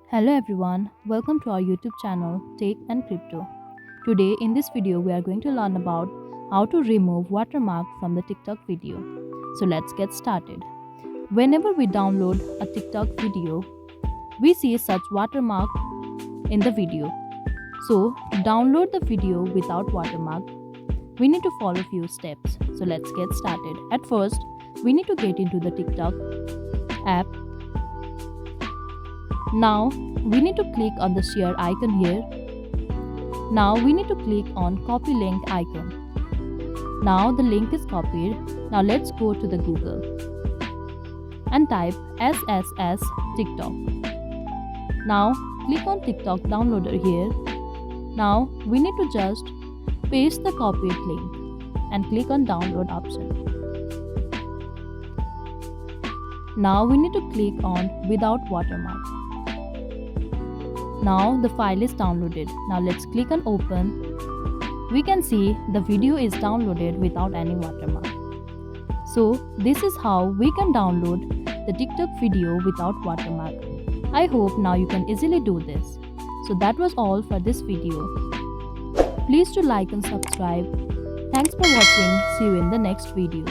Hello everyone, welcome to our YouTube channel Tech and Crypto. Today in this video we are going to learn about how to remove watermark from the TikTok video. So let's get started. Whenever we download a TikTok video, we see such watermark in the video. So to download the video without watermark, we need to follow few steps. So let's get started. At first, we need to get into the TikTok app. Now we need to click on the share icon here. Now we need to click on copy link icon. Now the link is copied. Now let's go to the Google and type SSS TikTok. Now click on TikTok downloader here. Now we need to just paste the copied link and click on download option. Now we need to click on without watermark. Now the file is downloaded. Now let's click on open. We can see the video is downloaded without any watermark. So this is how we can download the TikTok video without watermark. I hope now you can easily do this. So that was all for this video. Please do like and subscribe. Thanks for watching. See you in the next video.